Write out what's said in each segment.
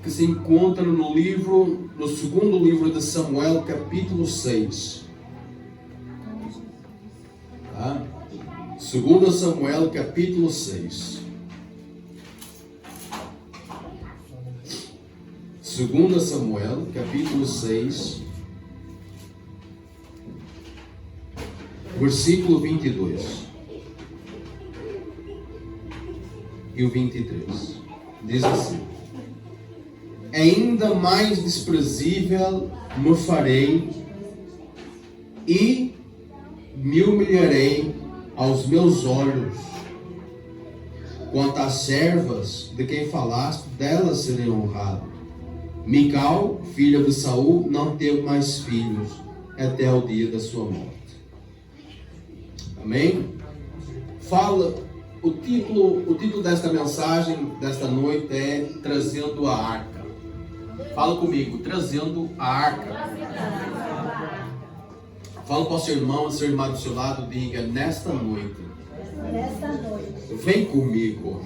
que se encontra no segundo livro de Samuel, capítulo 6. Tá? 2 Samuel, capítulo 6. 2 Samuel, capítulo 6, versículo 22 e o 23. Diz assim: ainda mais desprezível me farei e me humilharei aos meus olhos. Quanto às servas de quem falaste, delas serei honrado. Mical, filha de Saul, não teve mais filhos até o dia da sua morte. Amém? Fala, o título desta mensagem, desta noite é Trazendo a Arca. Fala comigo, Trazendo a Arca. Fala para o seu irmão, seu irmão do seu lado, diga: nesta noite, vem comigo.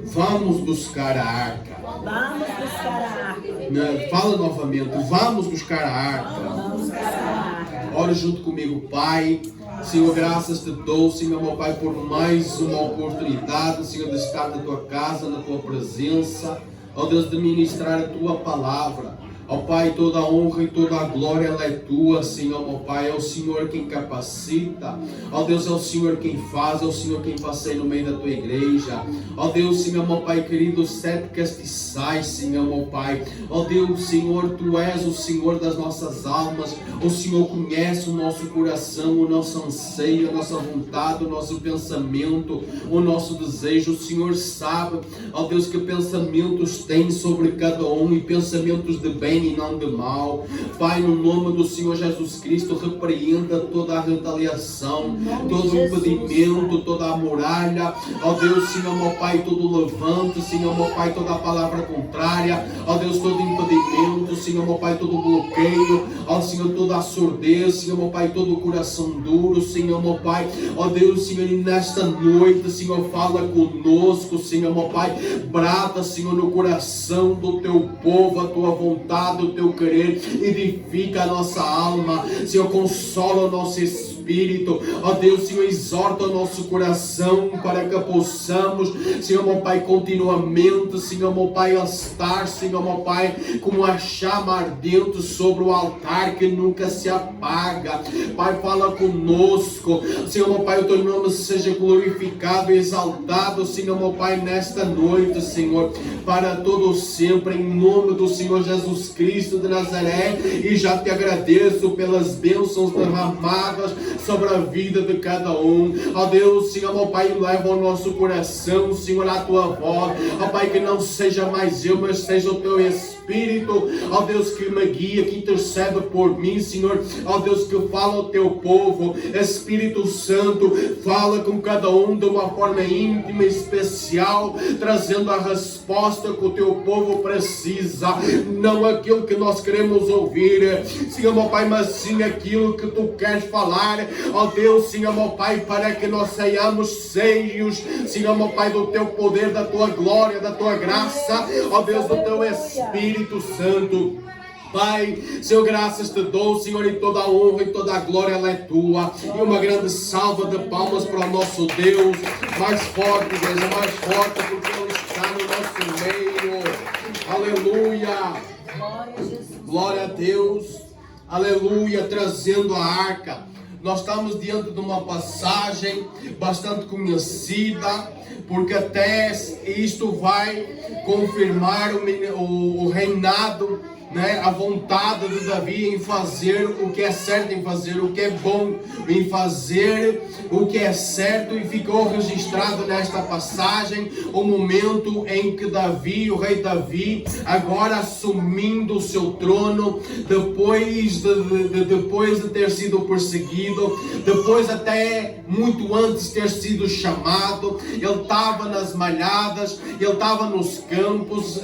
Vamos buscar a arca. Vamos buscar a arca. Fala novamente, vamos buscar a arca. Vamos buscar a arca. Ore junto comigo, Pai. Senhor, graças te dou, Senhor, meu Pai, por mais uma oportunidade, Senhor, de estar na tua casa, na tua presença, ó Deus, de ministrar a tua palavra. Ó Pai, toda a honra e toda a glória ela é tua, Senhor, ó Pai. É o Senhor quem capacita. Ó Deus, é o Senhor quem faz. É o Senhor quem passeia no meio da tua igreja. Ó Deus, Senhor, meu Pai querido, sete castiçais, Senhor, meu Pai. Ó Deus, Senhor, tu és o Senhor das nossas almas. O Senhor conhece o nosso coração, o nosso anseio, a nossa vontade, o nosso pensamento, o nosso desejo. O Senhor sabe, ó Deus, que pensamentos tem sobre cada um, e pensamentos de bem e não de mal. Pai, no nome do Senhor Jesus Cristo, repreenda toda a retaliação, todo o impedimento, toda a muralha, ó Deus, Senhor, meu Pai, todo levante, Senhor, meu Pai, toda a palavra contrária, ó Deus, todo impedimento, Senhor, meu Pai, todo bloqueio, ó Senhor, toda a surdez, Senhor, meu Pai, todo o coração duro, Senhor, meu Pai, ó Deus, Senhor, e nesta noite, Senhor, fala conosco, Senhor, meu Pai, brada, Senhor, no coração do teu povo, a tua vontade, o teu querer, edifica a nossa alma, Senhor, consola o nosso espírito, ó Deus, Senhor, exorta o nosso coração para que possamos, Senhor, meu Pai, continuamente, Senhor, meu Pai, estar, Senhor, meu Pai, como a chama ardente sobre o altar que nunca se apaga. Pai, fala conosco, Senhor, meu Pai, o teu nome seja glorificado e exaltado, Senhor, meu Pai, nesta noite, Senhor, para todo sempre, em nome do Senhor Jesus Cristo de Nazaré. E já te agradeço pelas bênçãos derramadas sobre a vida de cada um. Ó Deus, Senhor, meu Pai, leva o nosso coração, Senhor, a tua voz. Ó Pai, que não seja mais eu, mas seja o teu Espírito, ó Deus, que me guia, que intercede por mim, Senhor. Ó Deus, que fala ao teu povo. Espírito Santo, fala com cada um de uma forma íntima e especial, trazendo a resposta que o teu povo precisa. Não aquilo que nós queremos ouvir, Senhor, meu Pai, mas sim aquilo que tu queres falar. Ó Deus, Senhor, meu Pai, para que nós saiamos cheios, Senhor, meu Pai, do teu poder, da tua glória, da tua graça, ó Deus, do teu Espírito Santo. Pai, Senhor, graças te dou, Senhor, e toda a honra e toda a glória ela é tua. E uma grande salva de palmas para o nosso Deus. Mais forte, igreja, mais forte, porque Ele está no nosso meio. Aleluia. Glória a Deus. Aleluia, trazendo a arca. Nós estamos diante de uma passagem bastante conhecida, porque até isto vai confirmar o reinado, né, a vontade de Davi em fazer o que é certo, em fazer o que é bom, em fazer o que é certo. E ficou registrado nesta passagem o momento em que Davi, o rei Davi, agora assumindo o seu trono, depois de ter sido perseguido, depois até muito antes ter sido chamado, ele estava nas malhadas, ele estava nos campos,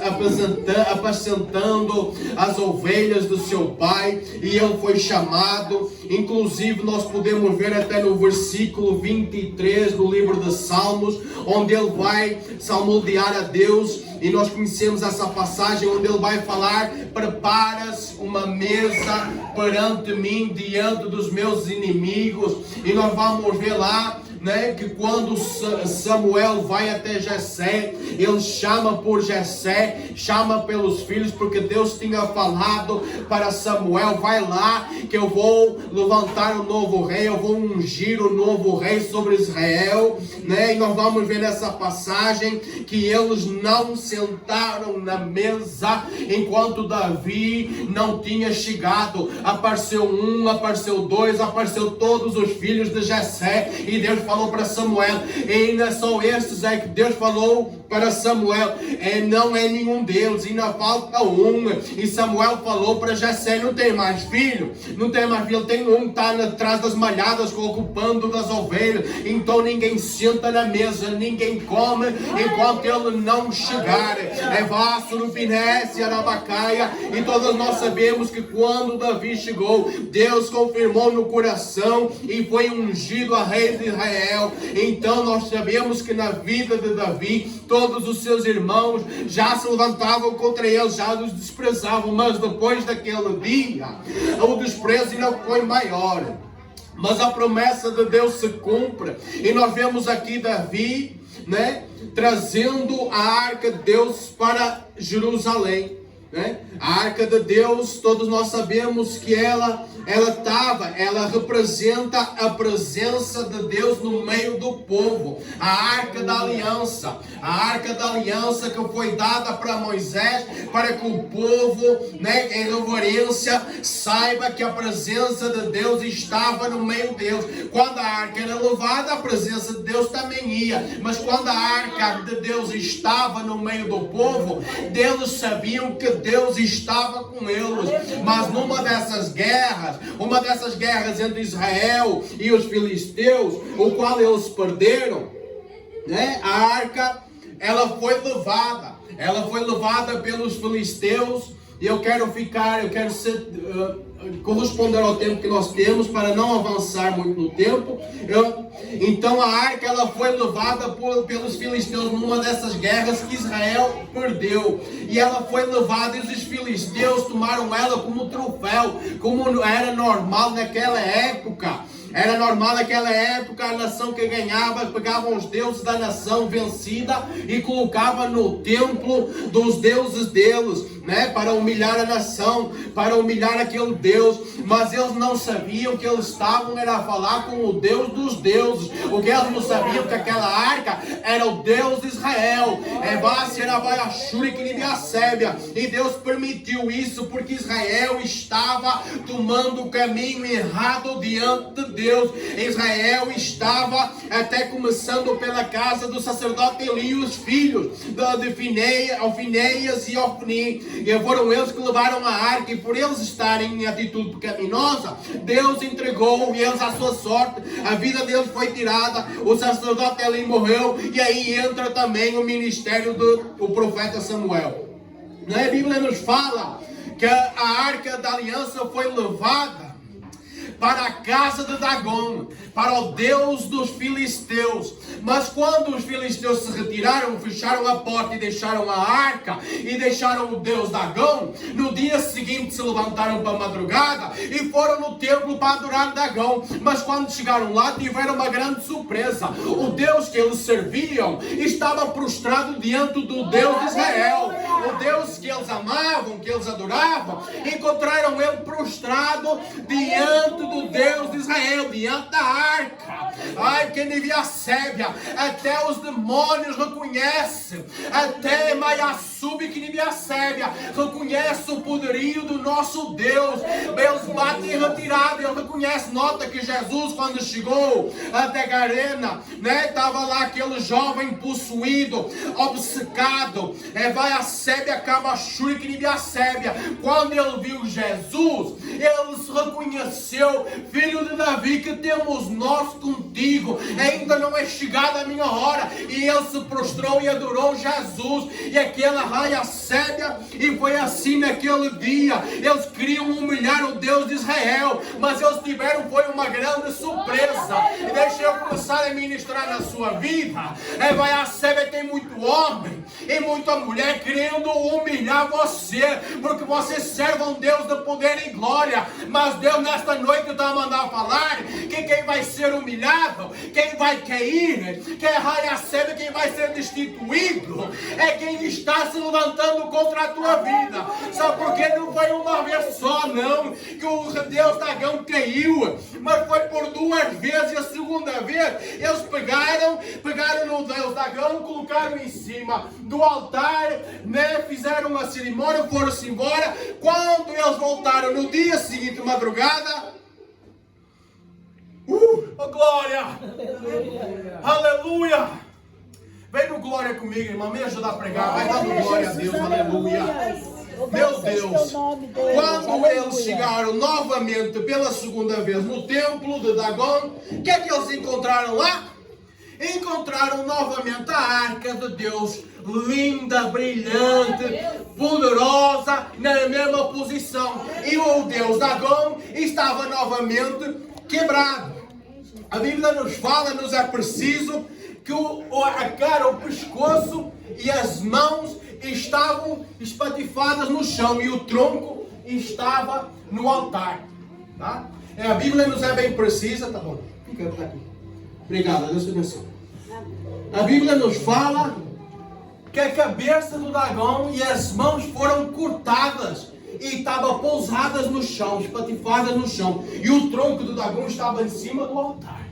apacentando as ovelhas do seu pai, e ele foi chamado. Inclusive nós podemos ver até no versículo 23 do livro de Salmos, onde ele vai salmodiar a Deus, e nós conhecemos essa passagem onde ele vai falar: preparas uma mesa perante mim, diante dos meus inimigos. E nós vamos ver lá, né, que quando Samuel vai até Jessé, ele chama por Jessé, chama pelos filhos, porque Deus tinha falado para Samuel: vai lá que eu vou levantar um novo rei, eu vou ungir um novo rei sobre Israel, né? E nós vamos ver nessa passagem que eles não sentaram na mesa enquanto Davi não tinha chegado. Apareceu um, apareceu dois, apareceu todos os filhos de Jessé, e Deus falou para Samuel, e ainda são estes é que Deus falou para Samuel, não é nenhum deles, ainda falta um. E Samuel falou para Jessé: não tem mais filho, não tem mais filho, tem um que está atrás das malhadas, ocupando das ovelhas, então ninguém senta na mesa, ninguém come enquanto ele não chegar. É Vassuro, Pinés e Arabacaia. E todos nós sabemos que quando Davi chegou, Deus confirmou no coração e foi ungido a rei de Israel. Então nós sabemos que na vida de Davi, todos os seus irmãos já se levantavam contra ele, já os desprezavam, mas depois daquele dia, o desprezo ainda foi maior. Mas a promessa de Deus se cumpre, e nós vemos aqui Davi, né, trazendo a arca de Deus para Jerusalém, né? A arca de Deus, todos nós sabemos que ela representa a presença de Deus no meio do povo. A arca da aliança, que foi dada para Moisés, para que o povo, né, em reverência, saiba que a presença de Deus estava no meio deles. Quando a arca era levada, a presença de Deus também ia, mas quando a arca de Deus estava no meio do povo, eles sabiam que Deus estava com eles. Mas numa dessas guerras entre Israel e os filisteus, o qual eles perderam, né? A arca, ela foi levada pelos filisteus. E eu quero corresponder ao tempo que nós temos, para não avançar muito no tempo. Então a arca, ela foi levada pelos filisteus numa dessas guerras que Israel perdeu. E ela foi levada, e os filisteus tomaram ela como troféu, como era normal naquela época. Era normal naquela época, a nação que ganhava, pegavam os deuses da nação vencida e colocava no templo dos deuses deles, né? Para humilhar a nação, para humilhar aquele Deus. Mas eles não sabiam que eles estavam a falar com o Deus dos deuses. O que eles não sabiam que aquela arca era o Deus de Israel. E Deus permitiu isso porque Israel estava tomando o caminho errado diante de Deus. Israel estava até começando pela casa do sacerdote Eli, os filhos de Finéias e Ofni, e foram eles que levaram a arca, e por eles estarem em atitude pecaminosa, Deus entregou eles à sua sorte, a vida deles foi tirada, o sacerdote Eli morreu, e aí entra também o ministério do profeta Samuel. A Bíblia nos fala que a arca da aliança foi levada para a casa de Dagom, para o Deus dos filisteus. Mas quando os filisteus se retiraram, fecharam a porta e deixaram a arca, e deixaram o Deus Dagom, no dia seguinte se levantaram para a madrugada e foram no templo para adorar Dagom. Mas quando chegaram lá, tiveram uma grande surpresa. O Deus que eles serviam estava prostrado diante do Deus de Israel. O Deus que eles amavam, que eles adoravam, encontraram ele prostrado diante do Deus de Israel, diante da arca. Ai, quem devia sébia, até os demônios reconhecem, até Maiassube, que devia sébia, reconhece o poderio do nosso Deus. Eles batem em retirada, ele reconhece. Nota que Jesus, quando chegou até Garena, né, estava lá aquele jovem possuído, obcecado, vai a sébia, Cabachuri, que devia sébia. Quando ele viu Jesus, ele se reconheceu: filho de Davi, que temos nós contigo? Ainda não é chegada a minha hora. E ele se prostrou e adorou Jesus. E aquela raia Sébia, e foi assim naquele dia. Eles queriam humilhar o Deus de Israel, mas eles tiveram foi uma grande surpresa. E deixa eu começar a ministrar na sua vida. Vai a Sébia, tem muito homem e muita mulher querendo humilhar você, porque você serve um Deus de poder e glória. Mas Deus nesta noite está a mandar falar que quem vai ser humilhado, quem vai cair, que é raia Sébia, quem vai ser destituído, é quem está se levantando contra a tua vida. Sabe por quê? Não foi uma vez só, não, que o Deus Dagão caiu, mas foi por 2 vezes. E a segunda vez eles pegaram no Deus Dagão, colocaram em cima do altar, né? Fizeram a cerimônia, foram-se embora. Quando eles voltaram no dia seguinte, madrugada, oh glória! Aleluia! Vem no glória comigo, irmão, me ajuda a pregar, vai dando glória a Deus, aleluia! Meu Deus, quando eles chegaram novamente pela segunda vez no templo de Dagon, o que é que eles encontraram lá? Encontraram novamente a arca de Deus, linda, brilhante, poderosa, na mesma posição. E o Deus Dagon estava novamente quebrado. A Bíblia nos fala, nos é preciso, que a cara, o pescoço e as mãos estavam espatifadas no chão e o tronco estava no altar. Tá? A Bíblia nos é bem precisa, tá bom? Fica aqui. Obrigado, Deus te abençoe. A Bíblia nos fala que a cabeça do dragão e as mãos foram cortadas e estavam pousadas no chão, espatifadas no chão. E o tronco do dragão estava em cima do altar.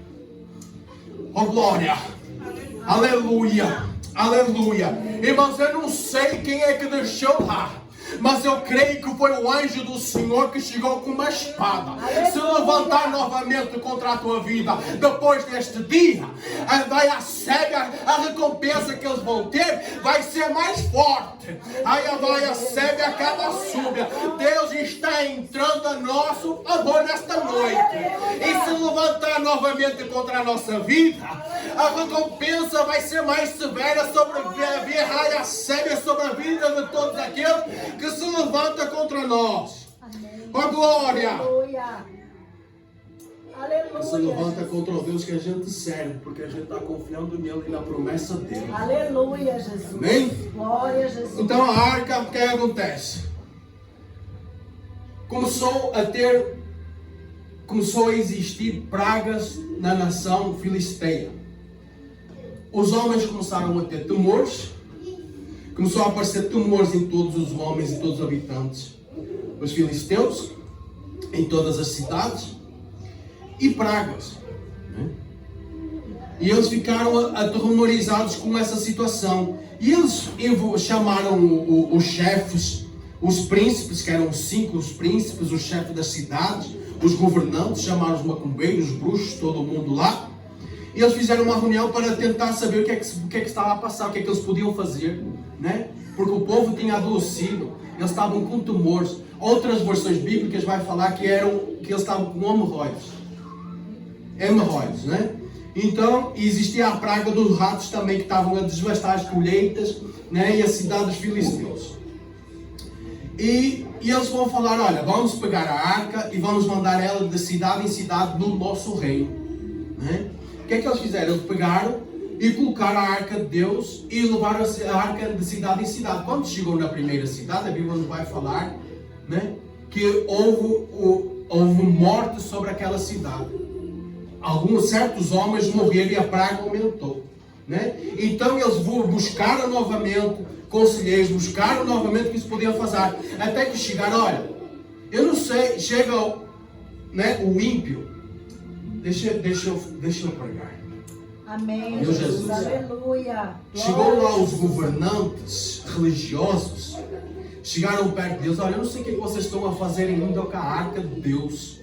Oh glória! Aleluia! Aleluia! Irmãos, eu não sei quem é que deixou lá, mas eu creio que foi o anjo do Senhor que chegou com uma espada. Se levantar novamente contra a tua vida, depois deste dia, vai a Sébia, a recompensa que eles vão ter vai ser mais forte. Aí vai a Sébia, cada súbia. Deus está entrando a nosso favor nesta noite. E se levantar novamente contra a nossa vida, a recompensa vai ser mais severa sobre a Sébia, sobre a vida de todos aqueles que se levanta contra nós. Com glória. Aleluia. Se levanta contra o Deus que a gente serve, porque a gente está confiando nele e na promessa dele. Aleluia, Jesus. Amém? Glória a Jesus. Então a arca, o que acontece? Começou a existir pragas na nação filisteia. Os homens começaram a ter temores. Começou a aparecer temores em todos os homens e todos os habitantes. Os filisteus, em todas as cidades. E pragas. Né? E eles ficaram aterrorizados com essa situação. E eles chamaram os chefes, os príncipes, que eram 5 os príncipes, os chefes das cidades, os governantes, chamaram os macumbeiros, os bruxos, todo mundo lá. E eles fizeram uma reunião para tentar saber o que é que estava a passar, o que é que eles podiam fazer. Né? Porque o povo tinha adoecido, eles estavam com temores. Outras versões bíblicas vai falar que eles estavam com hemorroides, né? Então, existia a praga dos ratos também, que estavam a desvastar as colheitas, né? E a cidade dos filisteus. E eles vão falar, olha, vamos pegar a arca e vamos mandar ela de cidade em cidade do nosso reino. Né? O que é que eles fizeram? Eles pegaram e colocaram a arca de Deus e levaram a arca de cidade em cidade. Quando chegou na primeira cidade, a Bíblia nos vai falar, né, que houve morte sobre aquela cidade. Alguns certos homens morreram e a praga aumentou. Né? Então eles buscaram novamente conselheiros, buscaram novamente o que se podia fazer. Até que chegaram, olha, eu não sei, chega, né, o ímpio. Deixa eu pregar. Amém. Meu Jesus. Aleluia. Chegou lá os governantes religiosos, chegaram perto de Deus. Olha, eu não sei o que vocês estão a fazer ainda com a arca de Deus.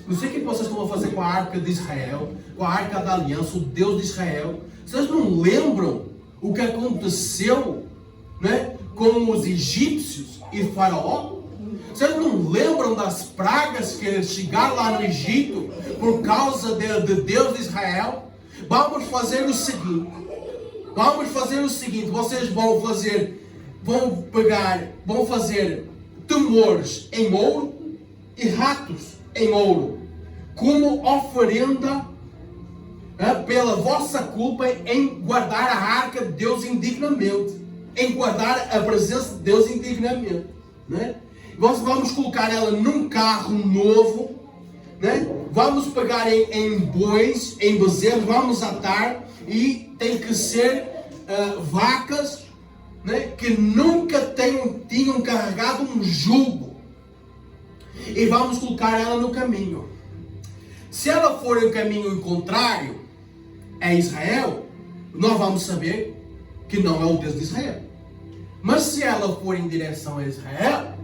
Não sei o que vocês estão a fazer com a arca de Israel, com a arca da aliança, o Deus de Israel. Vocês não lembram o que aconteceu, né, com os egípcios e Faraó? Vocês não lembram das pragas que chegaram lá no Egito por causa de Deus de Israel? Vamos fazer o seguinte, vocês vão fazer vão fazer temores em ouro e ratos em ouro, como oferenda pela vossa culpa em guardar a arca de Deus indignamente, em guardar a presença de Deus indignamente, né? Vamos colocar ela num carro novo, né? Vamos pegar em bois, em bezerros, vamos atar, e tem que ser vacas, né? Que nunca tinham carregado um jugo, e vamos colocar ela no caminho. Se ela for em caminho contrário a Israel, nós vamos saber que não é o Deus de Israel. Mas se ela for em direção a Israel,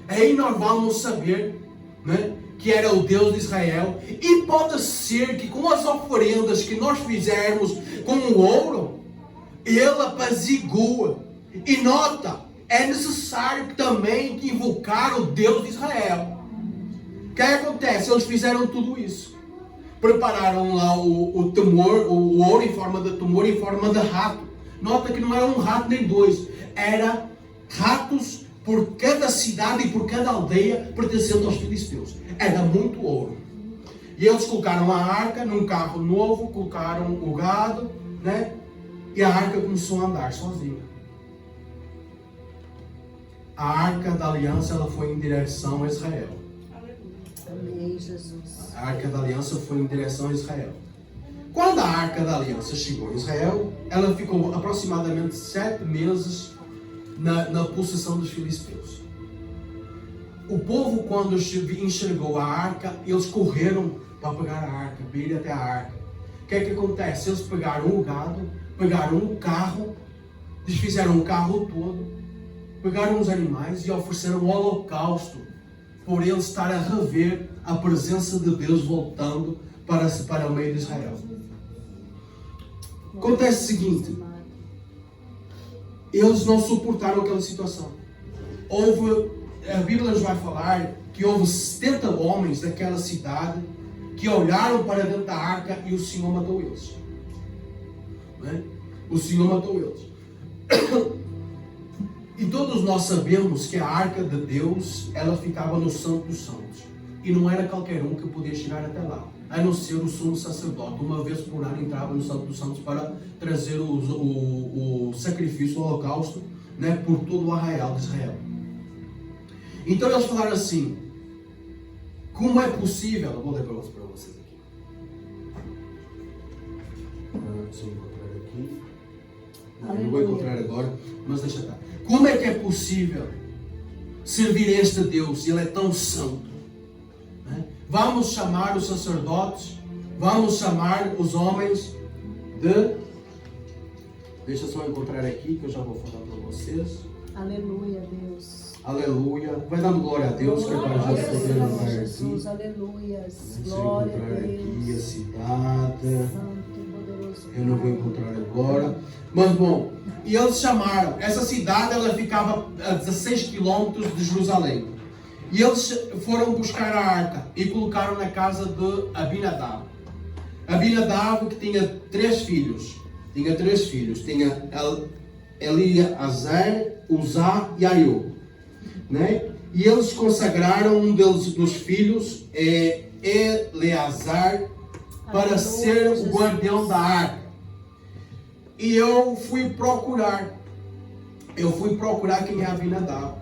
aí nós vamos saber, né, que era o Deus de Israel. E pode ser que com as oferendas que nós fizermos com o ouro, ele apazigua. E nota, é necessário também invocar o Deus de Israel. O que acontece? Eles fizeram tudo isso. Prepararam lá o temor, o ouro em forma de temor, em forma de rato. Nota que não era um rato nem dois. Era ratos por cada cidade e por cada aldeia pertencendo aos filisteus. Era muito ouro. E eles colocaram a arca num carro novo, colocaram o gado, né? E a arca começou a andar sozinha. A arca da aliança, ela foi em direção a Israel. Amém, Jesus. A arca da aliança foi em direção a Israel. Quando a arca da aliança chegou em Israel, ela ficou aproximadamente 7 meses na possessão dos filisteus. O povo, quando enxergou a arca, eles correram para pegar a arca, para ir até a arca. O que é que acontece? Eles pegaram o gado, pegaram o carro, desfizeram o carro todo, pegaram os animais e ofereceram o holocausto, por ele estar a rever a presença de Deus voltando para o meio de Israel. Acontece o seguinte: eles não suportaram aquela situação. A Bíblia nos vai falar que houve 70 homens daquela cidade que olharam para dentro da arca e o Senhor matou eles. Né? O Senhor matou eles. E todos nós sabemos que a arca de Deus, ela ficava no Santo dos Santos. E não era qualquer um que podia chegar até lá, a não ser o sumo sacerdote. Uma vez por ano entrava no Santo dos Santos para trazer o sacrifício, o holocausto, né, por todo o arraial de Israel. Então eles falaram assim: como é possível? Eu vou ler para vocês aqui. Deixa eu encontrar aqui. Não vou encontrar agora, mas deixa estar. Como é que é possível servir este Deus? Ele é tão santo. Né? Vamos chamar os sacerdotes, vamos chamar os homens de... Deixa eu só encontrar aqui, que eu já vou falar para vocês. Aleluia, Deus. Aleluia. Vai dando glória a Deus, que é para a gente poder andar aqui. Jesus, aleluia. Deixa eu Glória encontrar a aqui a Deus. cidade. Santo, poderoso. Eu não vou encontrar agora. Mas bom, e eles chamaram. Essa cidade, ela ficava a 16 quilômetros de Jerusalém. E eles foram buscar a arca e colocaram na casa de Abinadab. Abinadab, que tinha 3 filhos. Tinha Eliezer, Uzá e Aiú. Né? E eles consagraram um dos filhos, Eleazar, para ser o guardião da arca. E eu fui procurar quem é Abinadab,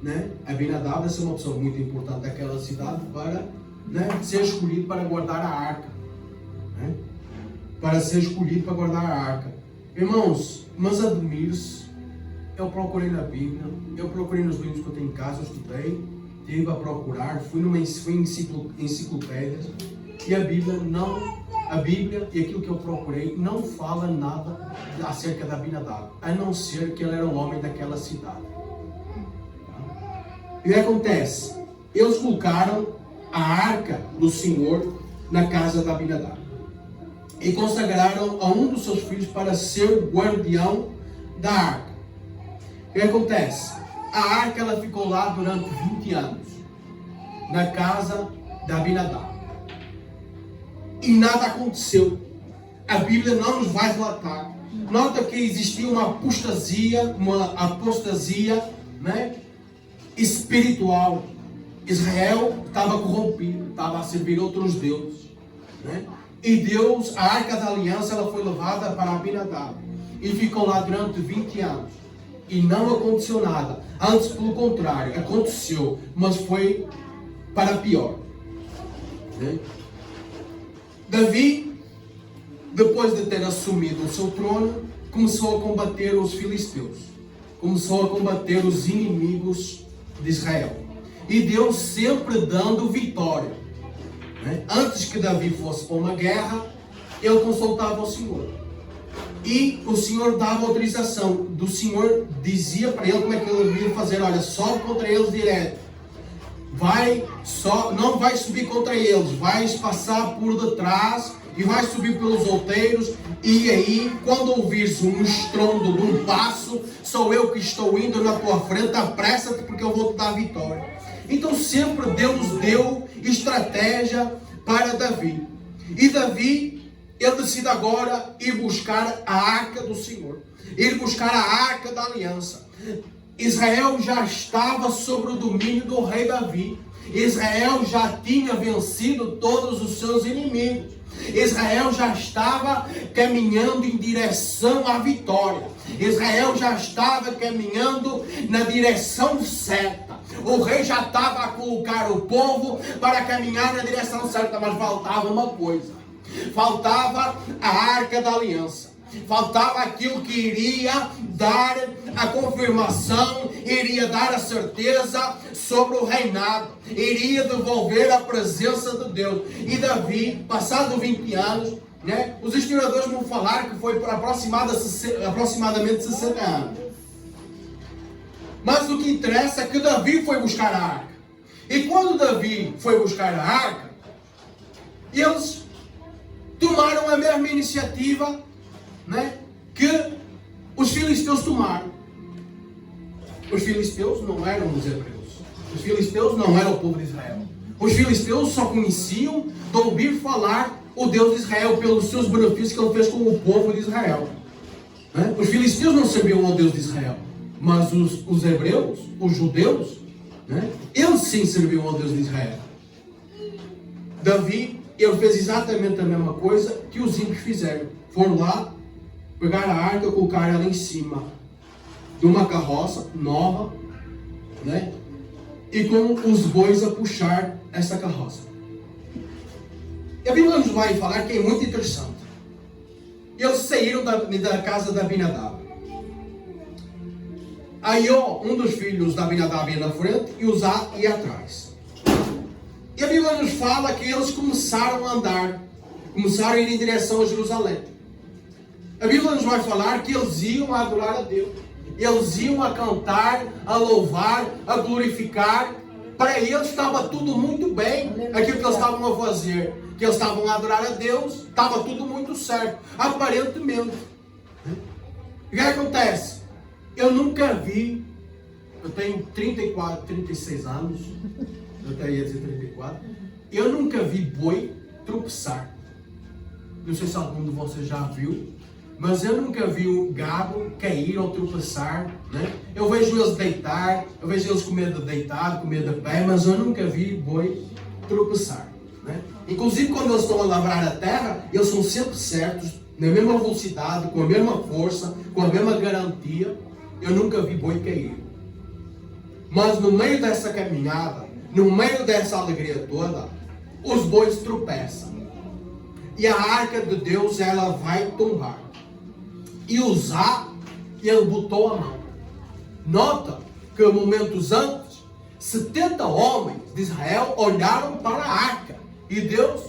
né? Abinadab é uma pessoa muito importante daquela cidade para, né, ser escolhido para guardar a arca, né? Para ser escolhido para guardar a arca. Irmãos, mas admiro-se, eu procurei na Bíblia, eu procurei nos livros que eu tenho em casa, eu estudei, tive a procurar, fui em enciclopédias, e a Bíblia e aquilo que eu procurei não fala nada acerca da Abinadab, a não ser que ele era um homem daquela cidade. E o que acontece? Eles colocaram a arca do Senhor na casa da Abinadab e consagraram a um dos seus filhos para ser o guardião da arca. O que acontece? A arca, ela ficou lá durante 20 anos na casa da Abinadab. E nada aconteceu. A Bíblia não nos vai relatar nota que existia uma apostasia, né, espiritual. Israel estava corrompido, estava a servir outros deuses, né? E Deus, a Arca da Aliança, ela foi levada para Abinadab e ficou lá durante 20 anos e não aconteceu nada. Antes, pelo contrário, aconteceu, mas foi para pior, né? Davi, depois de ter assumido o seu trono, começou a combater os filisteus, começou a combater os inimigos de Israel, e Deus sempre dando vitória, né? Antes que Davi fosse para uma guerra, ele consultava o Senhor, e o Senhor dava autorização. Do Senhor dizia para ele como é que ele devia fazer. Olha, sobe contra eles direto, não vai subir contra eles, vais passar por detrás e vais subir pelos outeiros, e aí quando ouvires um estrondo de um passo, sou eu que estou indo na tua frente, apressa-te porque eu vou te dar a vitória. Então sempre Deus deu estratégia para Davi, e Davi, ele decide agora ir buscar a Arca do Senhor, ir buscar a Arca da Aliança. Israel já estava sob o domínio do rei Davi. Israel já tinha vencido todos os seus inimigos. Israel já estava caminhando em direção à vitória. Israel já estava caminhando na direção certa. O rei já estava a colocar o povo para caminhar na direção certa, mas faltava uma coisa. Faltava a Arca da Aliança. Faltava aquilo que iria dar a confirmação, iria dar a certeza sobre o reinado, iria devolver a presença de Deus. E Davi, passado 20 anos, né, os historiadores vão falar que foi por aproximadamente 60 anos. Mas o que interessa é que Davi foi buscar a arca. E quando Davi foi buscar a arca, eles tomaram a mesma iniciativa, né, que os filisteus tomaram. Os filisteus não eram os hebreus. Os filisteus não eram o povo de Israel. Os filisteus só conheciam de ouvir falar o Deus de Israel pelos seus benefícios que ele fez com o povo de Israel, né? Os filisteus não serviam ao Deus de Israel, mas os hebreus, os judeus, né, eles sim serviam ao Deus de Israel. Davi, ele fez exatamente a mesma coisa que os ímpios fizeram. Foram lá, pegar a arca, colocar ela em cima de uma carroça nova, né? E com os bois a puxar essa carroça. E a Bíblia nos vai falar que é muito interessante. Eles saíram da casa da Abinadab. Aí um dos filhos da Abinadab ia na frente e Uzá ia atrás. E a Bíblia nos fala que eles começaram a andar, começaram a ir em direção a Jerusalém. A Bíblia nos vai falar que eles iam a adorar a Deus. Eles iam a cantar, a louvar, a glorificar. Para eles estava tudo muito bem, aquilo que eles estavam a fazer. Que eles estavam a adorar a Deus, estava tudo muito certo, aparentemente. O que acontece? Eu nunca vi, eu tenho 36 anos, eu até ia dizer 34, eu nunca vi boi tropeçar. Não sei se algum de vocês já viu, mas eu nunca vi um gado cair ou tropeçar, né? Eu vejo eles deitar, eu vejo eles comer de deitado, comer de pé, mas eu nunca vi boi tropeçar, né? Inclusive quando eles estão a lavrar a terra, eles são sempre certos, na mesma velocidade, com a mesma força, com a mesma garantia. Eu nunca vi boi cair. Mas no meio dessa caminhada, no meio dessa alegria toda, os bois tropeçam. E a arca de Deus, ela vai tombar. E Uzá, ele botou a mão. Nota que momentos antes, 70 homens de Israel olharam para a arca. E Deus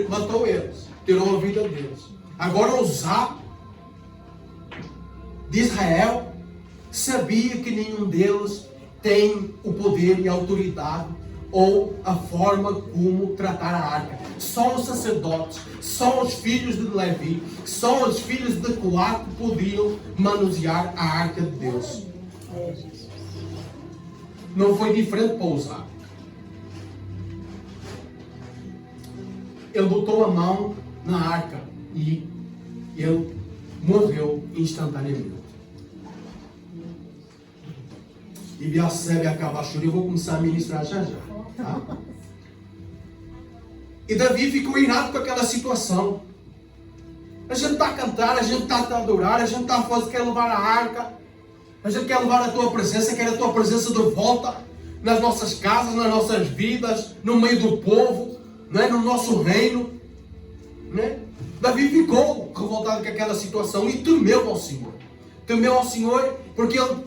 matou eles, tirou a vida deles. Agora Uzá de Israel sabia que nenhum deles tem o poder e a autoridade ou a forma como tratar a arca. Só os sacerdotes, só os filhos de Levi, só os filhos de Coate podiam manusear a arca de Deus. Não foi diferente para Uzá. Ele botou a mão na arca e ele morreu instantaneamente. E Bersebe acaba a chorar. Eu vou começar a ministrar já. Tá? E Davi ficou irado com aquela situação. A gente está a cantar, a gente está a adorar, a gente está a fazer, quer levar a arca, a gente quer levar a tua presença, quer a tua presença de volta nas nossas casas, nas nossas vidas, no meio do povo, né? No nosso reino. Né? Davi ficou revoltado com aquela situação e temeu ao Senhor. Temeu ao Senhor porque ele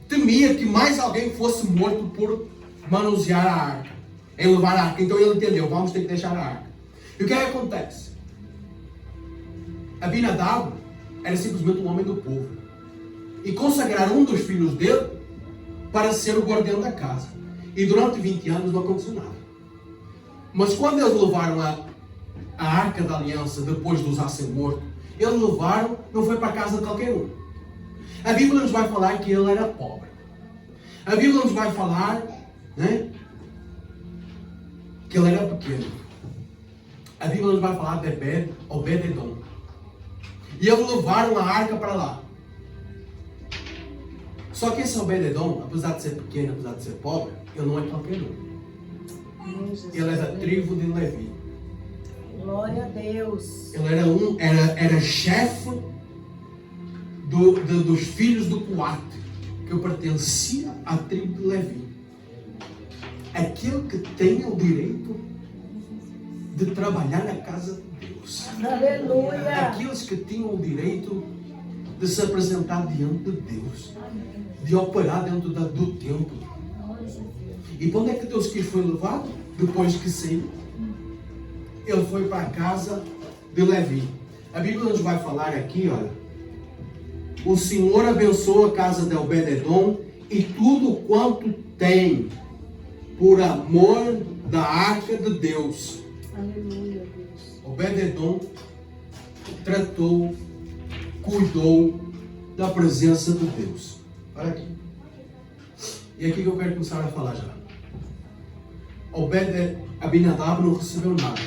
temia que mais alguém fosse morto por manusear a arca, em levar a arca. Então ele entendeu, vamos ter que deixar a arca. E o que é que acontece? Abinadab era simplesmente um homem do povo. E consagraram um dos filhos dele para ser o guardião da casa. E durante 20 anos não aconteceu nada. Mas quando eles levaram a arca da aliança, depois de usar ser morto, eles levaram, não foi para a casa de qualquer um. A Bíblia nos vai falar que ele era pobre. A Bíblia nos vai falar, né, que ele era pequeno. A Bíblia nos vai falar de Obed-Edom. E eles levaram a arca para lá. Só que esse Obed-Edom, apesar de ser pequeno, apesar de ser pobre, ele não é qualquer um. Ele é da tribo de Levi. Glória a Deus. Ele era chefe dos filhos do Coate, que pertencia à tribo de Levi. Aquele que tem o direito de trabalhar na casa de Deus. Aleluia. Aqueles que tinham o direito de se apresentar diante de Deus, de operar dentro do templo. E para onde é que Deus quis foi levado? Depois que saiu, ele foi para a casa de Levi. A Bíblia nos vai falar aqui, olha, o Senhor abençoa a casa de Obed-Edom e tudo quanto tem, por amor da arca de Deus. Aleluia, Deus. Obed-Edom tratou, cuidou da presença de Deus. Olha aqui. E aqui que eu quero começar a falar já. Abinadab não recebeu nada.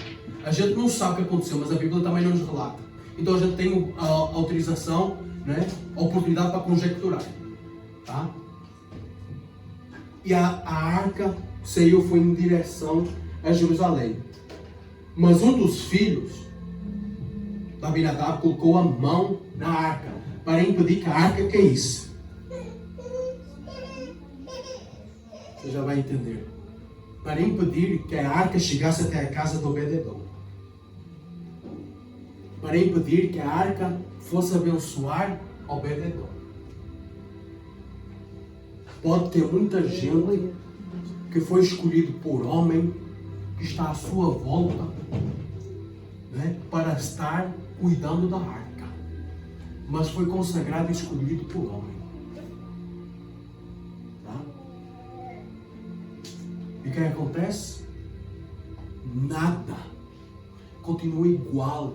A gente não sabe o que aconteceu, mas a Bíblia também não nos relata. Então a gente tem a autorização, né, a oportunidade para conjecturar. Tá? E a arca saiu, foi em direção a Jerusalém. Mas um dos filhos da Abinadab colocou a mão na arca para impedir que a arca caísse. Você já vai entender. Para impedir que a arca chegasse até a casa de Obed-Edom. Para impedir que a arca fosse abençoar Obed-Edom. Pode ter muita gente que foi escolhido por homem, que está à sua volta, né, para estar cuidando da arca. Mas foi consagrado e escolhido por homem. Tá? E o que acontece? Nada. Continua igual.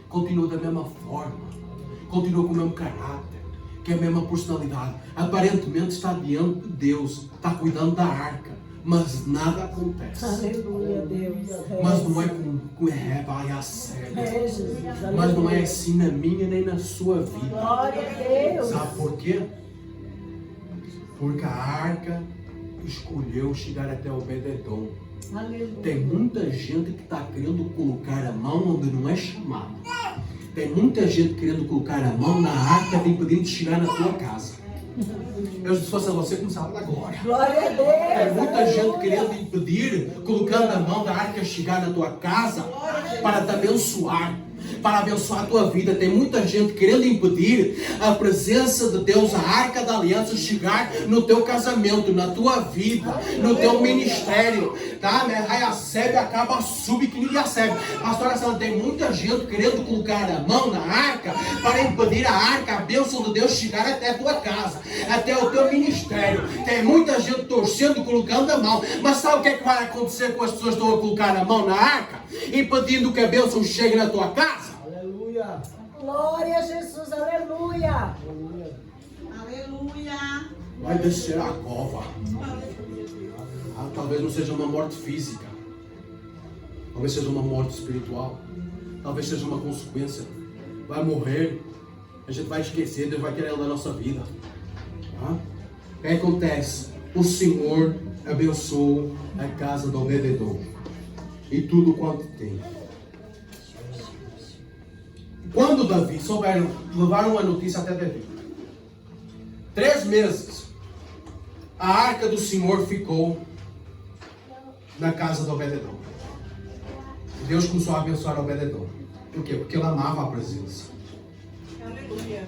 Continua da mesma forma. Continua com o mesmo caráter. Que é a mesma personalidade. Aparentemente está diante de Deus. Está cuidando da arca. Mas nada acontece. Aleluia, Deus. Mas não é com vai a sério. Mas não é assim na minha nem na sua vida. Glória a Deus. Sabe por quê? Porque a arca escolheu chegar até Obed-Edom. Aleluia. Tem muita gente que está querendo colocar a mão onde não é chamado. Tem muita gente querendo colocar a mão na arca impedindo de chegar na tua casa. Eu, se fosse a você, começava da glória. Glória a Deus. Tem muita gente querendo impedir, colocando a mão da arca chegar na tua casa para te abençoar, para abençoar a tua vida. Tem muita gente querendo impedir a presença de Deus, a arca da aliança chegar no teu casamento, na tua vida, no teu ministério, tá? A sebe acaba sub que ninguém recebe. Pastora Sandra, tem muita gente querendo colocar a mão na arca para impedir a arca, a bênção de Deus chegar até a tua casa, até o teu ministério. Tem muita gente torcendo, colocando a mão, mas sabe o que é que vai acontecer com as pessoas que estão a colocar a mão na arca, impedindo que a bênção chegue na tua casa? Aleluia. Glória a Jesus. Aleluia. Aleluia. Vai descer a cova. Talvez não seja uma morte física. Talvez seja uma morte espiritual. Talvez seja uma consequência. Vai morrer A gente vai esquecer, Deus vai querer da nossa vida. Tá? O que acontece? O Senhor abençoou a casa do Obed-edom e tudo quanto tem. Quando Davi souberam, levaram a notícia até Davi. 3 meses, a arca do Senhor ficou na casa do Obed-edom. Deus começou a abençoar Obed-edom. Por quê? Porque ele amava a presença. Aleluia.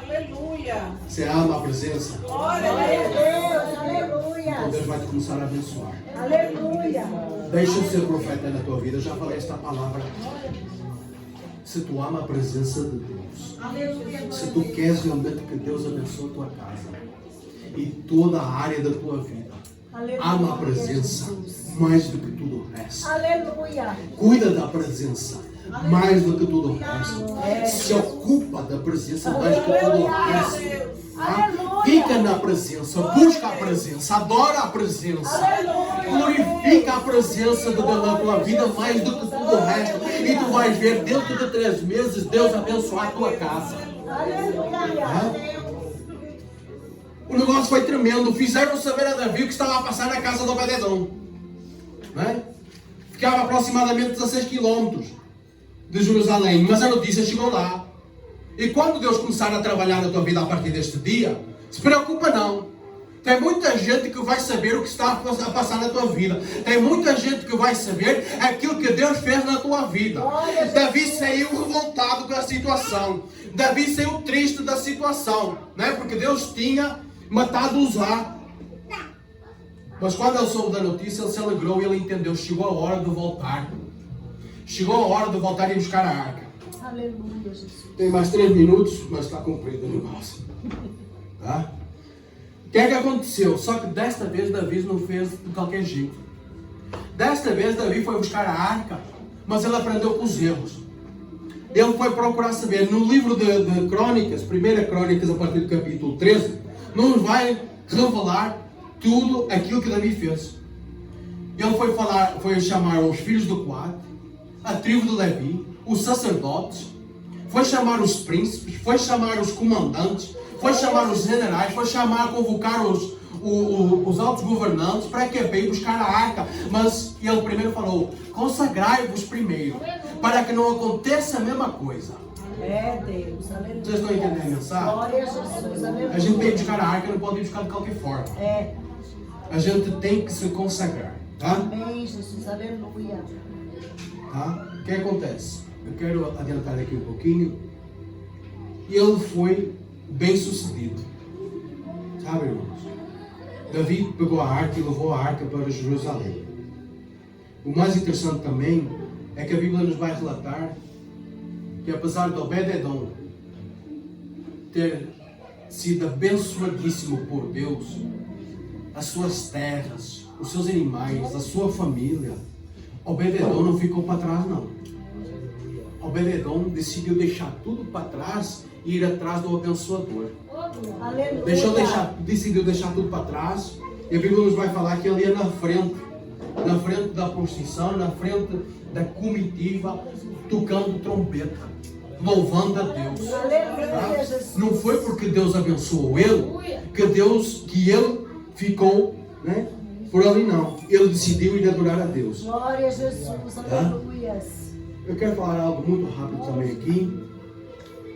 Aleluia. Você ama a presença? Glória a Glória a Deus. Deus. Então Aleluia. Deus vai te começar a abençoar. Aleluia. Deixa eu ser profeta na tua vida. Eu já falei esta palavra. Se tu ama a presença de Deus, se tu queres realmente que Deus abençoe a tua casa e toda a área da tua vida, ama a presença mais do que tudo o resto. Aleluia. Cuida da presença mais do que tudo o resto. Se ocupa da presença mais do que tudo o resto. Tá? Fica na presença, busca a presença, adora a presença, glorifica a presença de Deus na tua vida mais do que tudo o resto. E tu vais ver dentro de 3 meses Deus abençoar a tua casa. Aleluia. O negócio foi tremendo. Fizeram saber a Davi o que estava a passar na casa do Obed-edom. Né? Ficava aproximadamente 16 quilômetros de Jerusalém, mas a notícia chegou lá. E quando Deus começar a trabalhar na tua vida a partir deste dia, se preocupa não. Tem muita gente que vai saber o que está a passar na tua vida. Tem muita gente que vai saber aquilo que Deus fez na tua vida. Davi saiu revoltado com a situação. Davi saiu triste da situação, né? Porque Deus tinha matado Uzá. Mas quando ele soube da notícia, ele se alegrou e ele entendeu. Chegou a hora de voltar. Chegou a hora de voltar e buscar a arca. Aleluia, Jesus. Tem mais 3 minutos, mas está cumprido o negócio. Tá? O que é que aconteceu? Só que desta vez Davi não fez de qualquer jeito. Desta vez Davi foi buscar a arca, mas ele aprendeu com os erros. Ele foi procurar saber. No livro de Crônicas, 1 Crônicas, a partir do capítulo 13, nos vai revelar tudo aquilo que Davi fez. Ele foi chamar os filhos do Coate, a tribo de Levi, os sacerdotes, foi chamar os príncipes, foi chamar os comandantes, foi chamar os generais, foi convocar os altos governantes para que veio buscar a arca. Mas ele primeiro falou: consagrai-vos primeiro, para que não aconteça a mesma coisa. É Deus, aleluia. Vocês estão entendendo a mensagem? Glória a Jesus, aleluia. A gente tem que buscar a arca, não pode ir buscar de qualquer forma. É. A gente tem que se consagrar, tá? Amém, Jesus, aleluia. Tá? O que acontece? Eu quero adiantar aqui um pouquinho. E ele foi bem sucedido. Sabe, irmãos? Davi pegou a arca e levou a arca para Jerusalém. O mais interessante também é que a Bíblia nos vai relatar que apesar de Obed-edom ter sido abençoadíssimo por Deus, as suas terras, os seus animais, a sua família, Obed-edom não ficou para trás não. Obed-edom decidiu deixar tudo para trás e ir atrás do abençoador. Aleluia. Decidiu deixar tudo para trás. E a Bíblia nos vai falar que ele ia na frente da procissão, na frente da comitiva, tocando trombeta, louvando a Deus. Aleluia, Jesus. Não foi porque Deus abençoou ele que ele ficou, né, por ali não. Ele decidiu ir adorar a Deus. Glória a Jesus, aleluia. Eu quero falar algo muito rápido também aqui.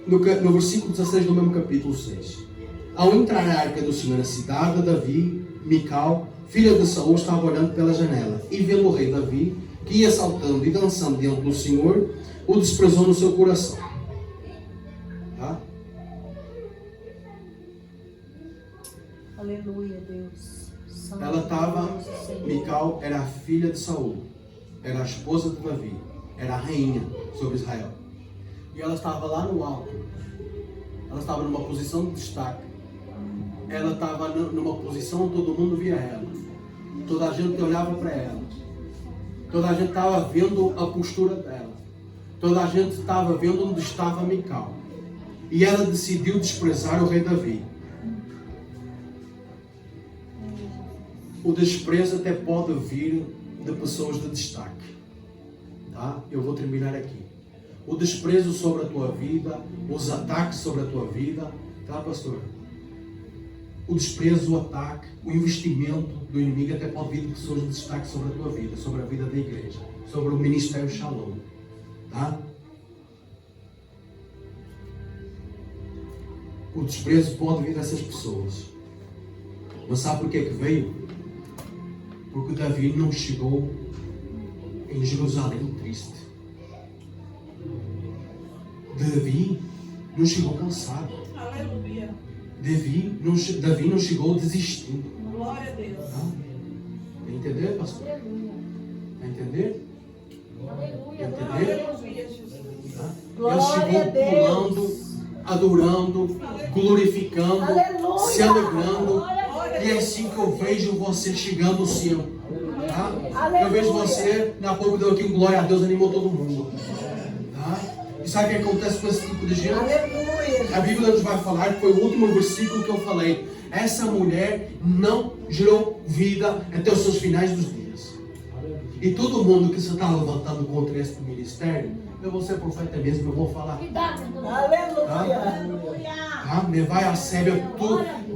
No versículo 16 do mesmo capítulo 6. Ao entrar na arca do Senhor na cidade, Davi, Mical, filha de Saul, estava olhando pela janela. E vendo o rei Davi, que ia saltando e dançando diante do Senhor, o desprezou no seu coração. Tá? Aleluia, Deus. Santo Ela estava, Deus, Senhor. Mical era a filha de Saul, era a esposa de Davi, era a rainha sobre Israel. E ela estava lá no alto, ela estava numa posição de destaque, ela estava numa posição onde todo mundo via ela, toda a gente olhava para ela, toda a gente estava vendo a postura dela, toda a gente estava vendo onde estava Mical. E ela decidiu desprezar o rei Davi. O desprezo até pode vir de pessoas de destaque. Tá? Eu vou terminar aqui. o desprezo sobre a tua vida, os ataques sobre a tua vida, tá, pastor? O desprezo, o ataque, o investimento do inimigo até pode vir de pessoas de destaque sobre a tua vida, sobre a vida da igreja, sobre o ministério Shalom, tá? O desprezo pode vir dessas pessoas. Mas sabe por que é que veio? Porque Davi não chegou em Jerusalém triste. Davi não chegou cansado. Aleluia. Davi não chegou desistindo. Glória a Deus. Tá? Entender, pastor? Aleluia. Tá entender? Aleluia. Entender? Aleluia, Jesus. Tá? Ele Glória chegou a Deus. pulando, adorando, glorificando, Aleluia. se alegrando. Glória a Deus. E é assim que eu vejo você chegando sim. Tá? Aleluia. Eu vejo você, na pouco deu aqui um glória a Deus, animou todo mundo. Tá? E sabe o que acontece com esse tipo de gente? Aleluia. A Bíblia nos vai falar, que foi o último versículo que eu falei. Essa mulher não gerou vida até os seus finais dos dias. E todo mundo que se está levantando contra esse ministério, eu vou ser profeta mesmo, eu vou falar. Aleluia. Tá? Me vai a sério,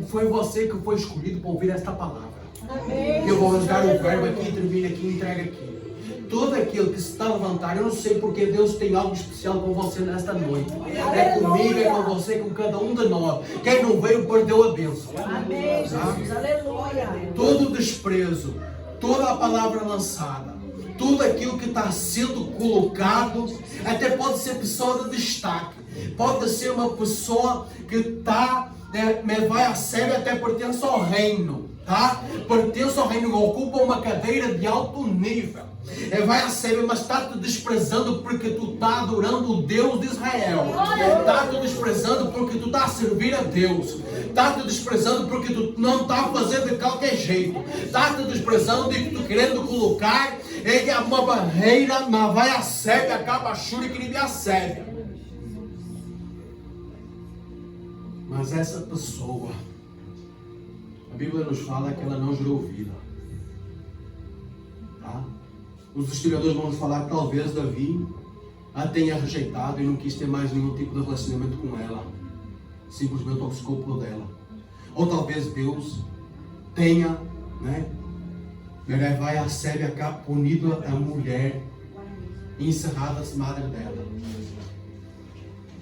foi você que foi escolhido para ouvir esta palavra. Amém. Eu vou rasgar o verbo aqui, termina aqui, entrega aqui. Todo aquele que se está levantando, eu não sei porque Deus tem algo especial com você nesta noite. É comigo, é com você, com cada um de nós. Quem não veio, perdeu a bênção. Amém, Jesus. Aleluia. Todo desprezo, toda a palavra lançada, tudo aquilo que está sendo colocado, até pode ser pessoa de destaque, pode ser uma pessoa que está, me vai a sério, até pertence ao reino, tá? Pertence ao reino, ocupa uma cadeira de alto nível. Vai a sério, mas está te desprezando porque tu está adorando o Deus de Israel. Está te desprezando porque tu está a servir a Deus. Está te desprezando porque tu não está a fazer de qualquer jeito. Está te desprezando de que tu querendo colocar uma barreira, mas vai a sério, acaba a chura que nem a sério. Mas essa pessoa, a Bíblia nos fala que ela não gerou vida. Tá? Os historiadores vão nos falar que talvez Davi a tenha rejeitado e não quis ter mais nenhum tipo de relacionamento com ela. Simplesmente obcecou por dela. Ou talvez Deus tenha, vai a sério, acaba punido a mulher e encerrado a madre dela.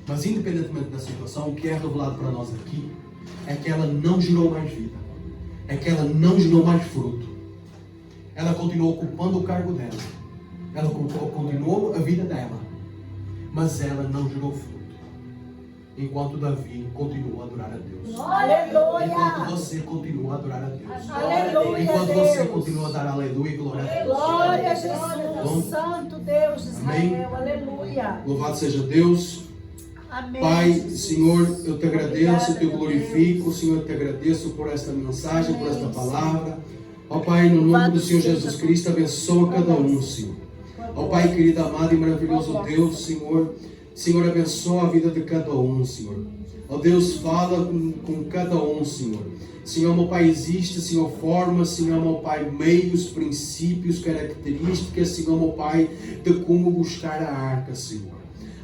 Mas independentemente da situação, o que é revelado para nós aqui é que ela não gerou mais vida. É que ela não gerou mais fruto. Ela continuou ocupando o cargo dela. Ela continuou a vida dela. Mas ela não gerou fruto. Enquanto Davi continuou a adorar a Deus. Aleluia. Enquanto você continua a adorar a Deus. Aleluia. Enquanto você continua a dar aleluia e glória a Deus. Glória a Jesus. Santo Deus de Israel. Aleluia. Louvado seja Deus. Amém. Pai, Jesus. Senhor, eu te agradeço, eu te Obrigada, glorifico, Deus. Senhor, eu te agradeço por esta mensagem, por esta Amém, palavra. Ó Pai, no nome Louvado do Senhor seja Jesus Cristo, abençoa cada um, Senhor. Ó Pai, querido, amado e maravilhoso Deus, Senhor, abençoa a vida de cada um, Senhor. Ó Deus, fala com cada um, Senhor. Senhor, meu Pai, existe, Senhor, forma, Senhor, meu Pai, meios, princípios, características, Senhor, meu Pai, de como buscar a arca, Senhor.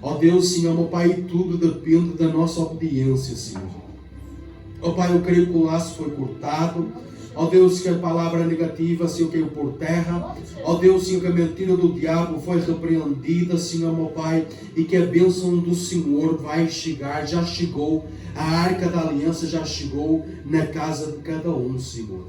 Ó Deus, Senhor, meu Pai, tudo depende da nossa obediência, Senhor. Ó Pai, eu creio que o laço foi cortado. Ó Deus, que a palavra negativa, Senhor, caiu por terra. Ó Deus, Senhor, que a mentira do diabo foi repreendida, Senhor, meu Pai, e que a bênção do Senhor vai chegar, já chegou, a arca da aliança já chegou na casa de cada um, Senhor.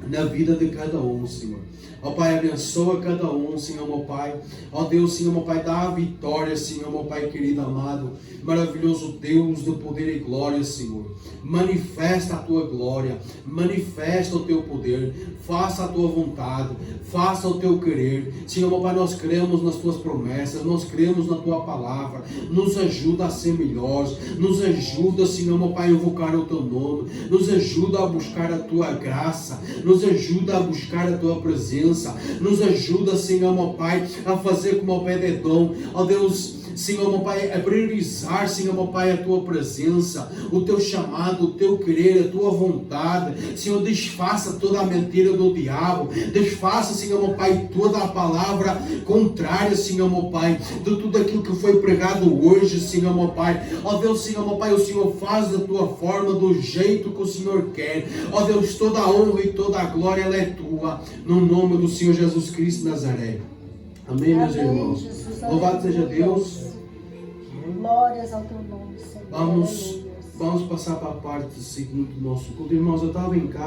Na vida de cada um, Senhor. Ó Pai, abençoa cada um, Senhor, meu Pai. Ó Deus, Senhor, meu Pai, dá a vitória, Senhor, meu Pai querido, amado. Maravilhoso Deus do poder e glória, Senhor. Manifesta a Tua glória. Manifesta o Teu poder. Faça a Tua vontade. Faça o Teu querer. Senhor, meu Pai, nós cremos nas Tuas promessas. Nós cremos na Tua palavra. Nos ajuda a ser melhores. Nos ajuda, Senhor, meu Pai, a invocar o Teu nome. Nos ajuda a buscar a Tua graça. Nos ajuda a buscar a Tua presença. Nos ajuda, Senhor, meu Pai, a fazer como o Obed-edom. Ó Deus, Senhor, meu Pai, é priorizar, Senhor, meu Pai, a tua presença, o teu chamado, o teu querer, a tua vontade. Senhor, desfaça toda a mentira do diabo, desfaça, Senhor, meu Pai, toda a palavra contrária, Senhor, meu Pai, de tudo aquilo que foi pregado hoje, Senhor, meu Pai. Ó Deus, Senhor, meu Pai, o Senhor faz da tua forma, do jeito que o Senhor quer. Ó Deus, toda a honra e toda a glória, ela é tua, no nome do Senhor Jesus Cristo de Nazaré. Amém, meus irmãos. Jesus, Louvado seja Deus. Glórias ao teu nome, Senhor. Vamos passar para a parte seguinte do nosso culto. Irmãos, eu estava em casa.